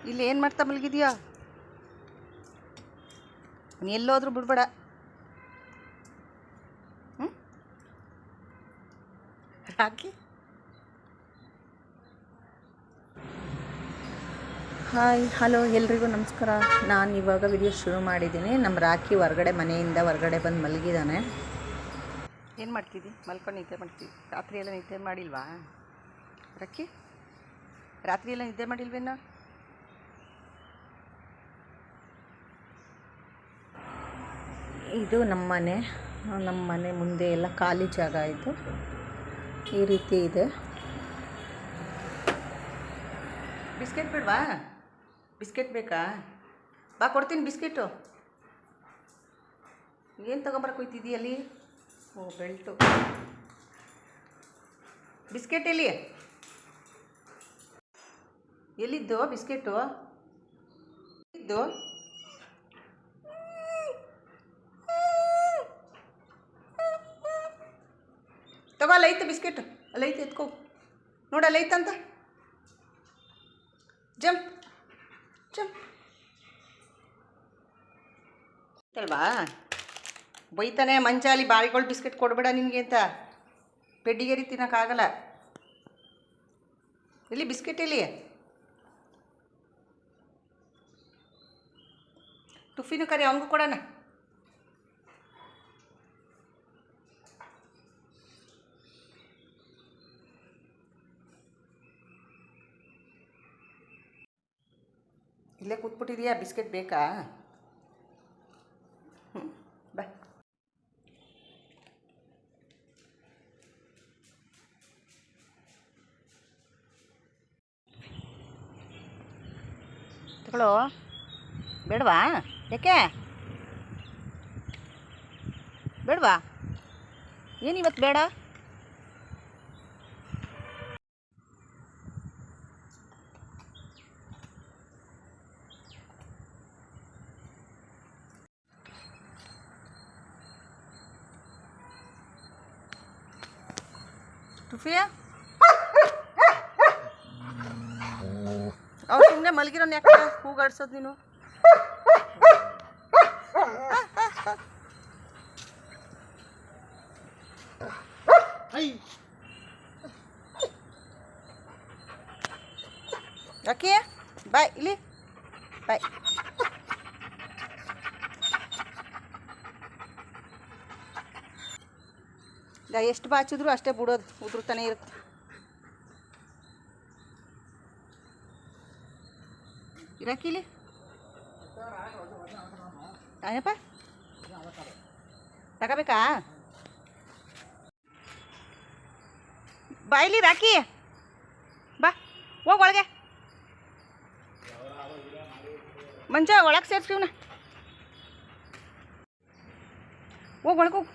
ಇಲ್ಲಿ ಏನು ಮಾಡ್ತಾ ಮಲಗಿದ್ಯಾ? ಎಲ್ಲೋದ್ರೂ ಬಿಡ್ಬೇಡ. ರಾಕಿ, ಹಾಯ್ ಹಲೋ ಎಲ್ರಿಗೂ ನಮಸ್ಕಾರ. ನಾನು ಇವಾಗ ವಿಡಿಯೋ ಶುರು ಮಾಡಿದ್ದೀನಿ. ನಮ್ಮ ರಾಕಿ ಮನೆಯಿಂದ ಹೊರಗಡೆ ಬಂದು ಮಲಗಿದ್ದಾನೆ. ಏನು ಮಾಡ್ತಿದ್ದಿ? ಮಲ್ಕೊಂಡು ನಿದ್ದೆ ಮಾಡ್ತೀವಿ. ರಾತ್ರಿ ಎಲ್ಲ ನಿದ್ದೆ ಮಾಡಿಲ್ವಾ ರಾಕಿ? ರಾತ್ರಿ ಎಲ್ಲ ನಿದ್ದೆ ಮಾಡಿಲ್ವೇನೋ? ಇದು ನಮ್ಮ ಮನೆ ಮುಂದೆ ಎಲ್ಲ ಖಾಲಿ ಜಾಗ ಇದು ಈ ರೀತಿ ಇದೆ. ಬಿಸ್ಕೆಟ್ ಬೇಡವಾ? ಬಿಸ್ಕೆಟ್ ಬೇಕಾ? ಬಾ ಕೊಡ್ತೀನಿ ಬಿಸ್ಕೆಟು. ಏನು ತೊಗೊಂಬರಕ್ಕೆ ಹೋಯ್ತಿದ್ದೀಯಲ್ಲಿ? ಓ ಬೆಲ್ಟು. ಬಿಸ್ಕೆಟ್ ಎಲ್ಲಿದ್ದು ಬಿಸ್ಕೆಟು? ಇದ್ದು ತಗೋ, ಅಲ್ಲೈತೆ ಬಿಸ್ಕೆಟ್, ಅಲ್ಲೈತೆ, ಎತ್ಕೋ. ನೋಡು ಅಲ್ಲೈತಂತ. ಜಂಪ್ ಜಂಪ್ ಅಲ್ವಾ? ಬೈತಾನೆ ಮಂಚಾಲಿ ಬಾರಿಗಳು ಬಿಸ್ಕೆಟ್ ಕೊಡಬೇಡ ನಿನಗೆ ಅಂತ. ಪೆಡ್ಡಿಗೇರಿ ತಿನ್ನೋಕ್ಕಾಗಲ್ಲ. ಇಲ್ಲಿ ಬಿಸ್ಕೆಟ್ ಎಲ್ಲಿ? ಟುಫಿನೂ ಕರಿ, ಅವನಿಗೂ ಕೊಡೋಣ. ಇಲ್ಲೇ ಕೂತ್ಬಿಟ್ಟಿದೆಯಾ? ಬಿಸ್ಕೆಟ್ ಬೇಕಾ? ಬಾ. ತಗೊಳ್ಳೋ. ಬೇಡವಾ? ಯಾಕೆ ಬೇಡವಾ? ಏನಿವತ್ತು ಬೇಡ? ಟುಫಿಯಾ, ಅವ್ರು ಸುಮ್ಮನೆ ಮಲಗಿರೋನು ಯಾಕೆ ಕೂಗಾಡ್ಸೋದು ನೀನು? ಯಾಕೆ? ಬಾಯ್ ಇಲ್ಲಿ, ಬಾಯ್. ಎಷ್ಟು ಬಾಚಿದ್ರು ಅಷ್ಟೇ ಬಿಡೋದು, ಉದುರ್ತಾನೆ ಇರುತ್ತೆ. ಇರಾಕಿಲಿ ಏನಪ್ಪ ತಗೋಬೇಕಾ? ಬಾ ಇಲ್ಲಿ ರಾಕಿ, ಬಾ ಹೋಗಿ ಒಳಗೆ. ಮಂಚ ಒಳಗೆ ಸೇರ್ಸ್ತೀವನ, ಹೋಗಿ ಒಳಗೆ ಹೋಗು.